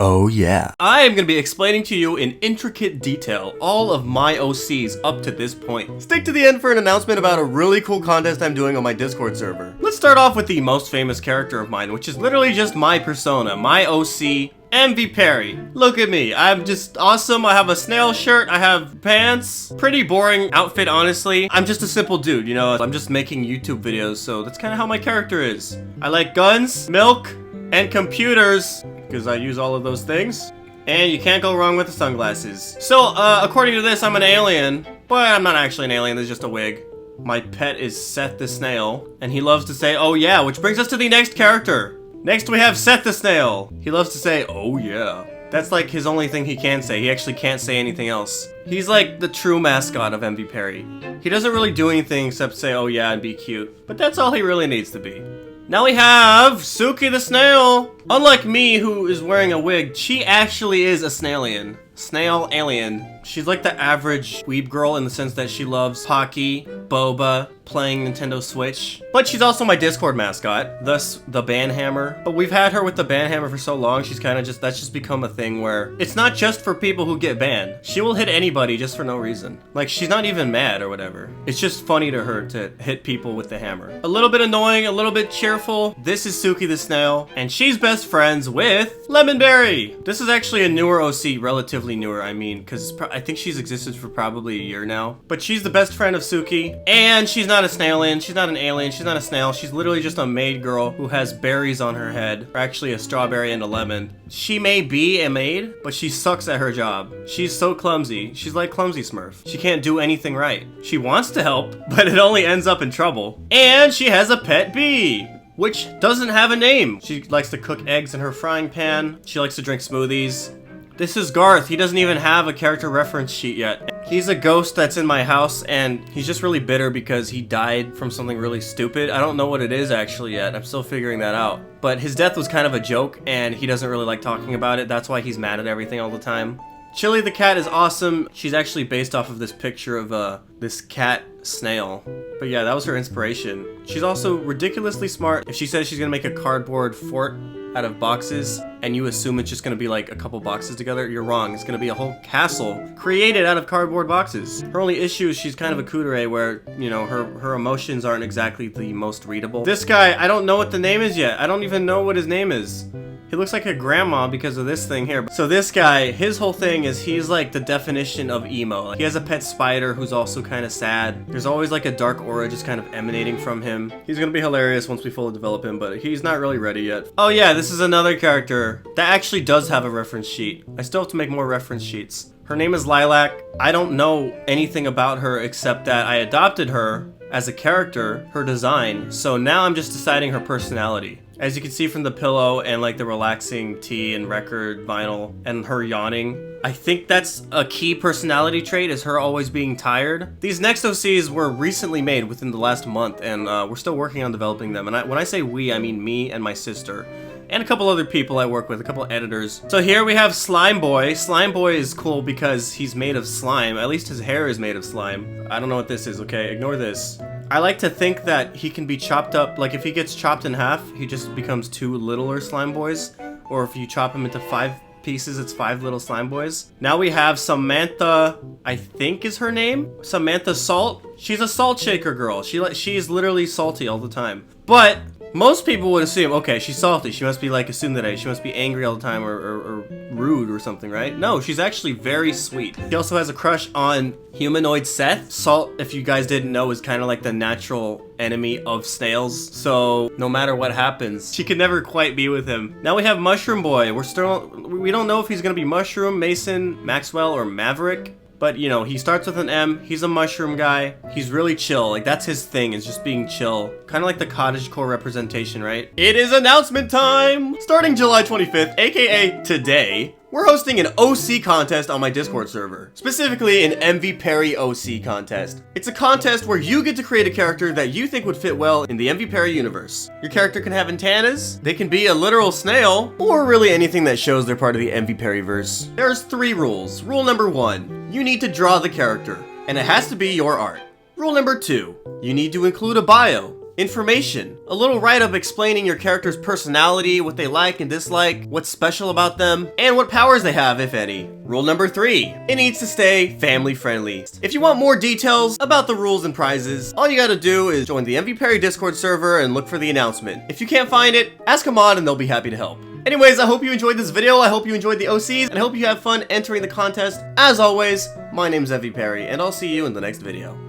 Oh yeah. I am going to be explaining to you in intricate detail all of my OCs up to this point. Stick to the end for an announcement about a really cool contest I'm doing on my Discord server. Let's start off with the most famous character of mine, which is literally just my persona, my OC, MVPerry. Look at me, I'm just awesome. I have a snail shirt, I have pants. Pretty boring outfit, honestly. I'm just a simple dude, you know, I'm just making YouTube videos, so that's kind of how my character is. I like guns, milk, and computers, because I use all of those things. And you can't go wrong with the sunglasses. So, according to this, I'm an alien, but I'm not actually an alien, there's just a wig. My pet is Seth the Snail, and he loves to say, oh yeah, which brings us to the next character. Next we have Seth the Snail. He loves to say, oh yeah. That's like his only thing he can say. He actually can't say anything else. He's like the true mascot of MVPerry. He doesn't really do anything except say, oh yeah, and be cute. But that's all he really needs to be. Now we have Suki the Snail. Unlike me, who is wearing a wig, she actually is a snailian. Snail alien. She's like the average weeb girl in the sense that she loves hockey, boba, playing Nintendo Switch. But she's also my Discord mascot, thus the banhammer. But we've had her with the banhammer for so long, she's kind of just, that's just become a thing where it's not just for people who get banned. She will hit anybody just for no reason. Like, she's not even mad or whatever. It's just funny to her to hit people with the hammer. A little bit annoying, a little bit cheerful. This is Suki the Snail, and she's best friends with Lemonberry. This is actually a newer OC, relatively newer, I mean, because I think she's existed for probably a year now. But she's the best friend of Suki, and she's not a snailin, she's not an alien, she's not a snail, she's literally just a maid girl who has berries on her head, or actually a strawberry and a lemon. She may be a maid, but she sucks at her job. She's so clumsy, she's like Clumsy Smurf. She can't do anything right. She wants to help, but it only ends up in trouble. And she has a pet bee, which doesn't have a name. She likes to cook eggs in her frying pan. She likes to drink smoothies. This is Garth. He doesn't even have a character reference sheet yet. He's a ghost that's in my house, and he's just really bitter because he died from something really stupid. I don't know what it is actually yet. I'm still figuring that out. But his death was kind of a joke, and he doesn't really like talking about it. That's why he's mad at everything all the time. Chili the cat is awesome. She's actually based off of this picture of this cat snail. But yeah, that was her inspiration. She's also ridiculously smart. If she says she's gonna make a cardboard fort out of boxes, and you assume it's just gonna be like a couple boxes together, you're wrong. It's gonna be a whole castle created out of cardboard boxes. Her only issue is she's kind of a kudere where, you know, her emotions aren't exactly the most readable. This guy, I don't know what the name is yet. I don't even know what his name is. He looks like a grandma because of this thing here. So this guy, his whole thing is he's like the definition of emo. He has a pet spider who's also kind of sad. There's always like a dark aura just kind of emanating from him. He's gonna be hilarious once we fully develop him, but he's not really ready yet. Oh yeah, this is another character that actually does have a reference sheet. I still have to make more reference sheets. Her name is Lilac. I don't know anything about her except that I adopted her as a character, her design, so now I'm just deciding her personality. As you can see from the pillow and like the relaxing tea and record vinyl and her yawning, I think that's a key personality trait, is her always being tired. These next OCs were recently made within the last month, and we're still working on developing them. And when I say we, I mean me and my sister. And a couple other people I work with, a couple editors. So here we have Slime Boy. Slime Boy is cool because he's made of slime. At least his hair is made of slime. I don't know what this is, okay? Ignore this. I like to think that he can be chopped up, like if he gets chopped in half, he just becomes 2 littler slime boys. Or if you chop him into 5 pieces, it's 5 little slime boys. Now we have Samantha, I think is her name? Samantha Salt. She's a salt shaker girl. She's literally salty all the time. But most people would assume, okay, she's salty. She must be like a tsundere. She must be angry all the time or rude or something, right? No, she's actually very sweet. She also has a crush on humanoid Seth. Salt, if you guys didn't know, is kind of like the natural enemy of snails. So no matter what happens, she can never quite be with him. Now we have Mushroom Boy. We don't know if he's gonna be Mushroom, Mason, Maxwell, or Maverick. But, you know, he starts with an M, he's a mushroom guy, he's really chill, like that's his thing, is just being chill. Kind of like the cottagecore representation, right? It is announcement time! Starting July 25th, aka today, we're hosting an OC contest on my Discord server. Specifically, an MVPerry OC contest. It's a contest where you get to create a character that you think would fit well in the MVPerry universe. Your character can have antennas, they can be a literal snail, or really anything that shows they're part of the MVPerry verse. There's 3 rules. Rule number 1, you need to draw the character, and it has to be your art. Rule number 2, you need to include a bio. information. A little write-up explaining your character's personality, what they like and dislike, what's special about them, and what powers they have, if any. Rule number 3, it needs to stay family friendly. If you want more details about the rules and prizes, all you gotta do is join the MVPerry Discord server and look for the announcement. If you can't find it, ask a mod and they'll be happy to help. Anyways, I hope you enjoyed this video, I hope you enjoyed the OCs, and I hope you have fun entering the contest. As always, my name's MVPerry, and I'll see you in the next video.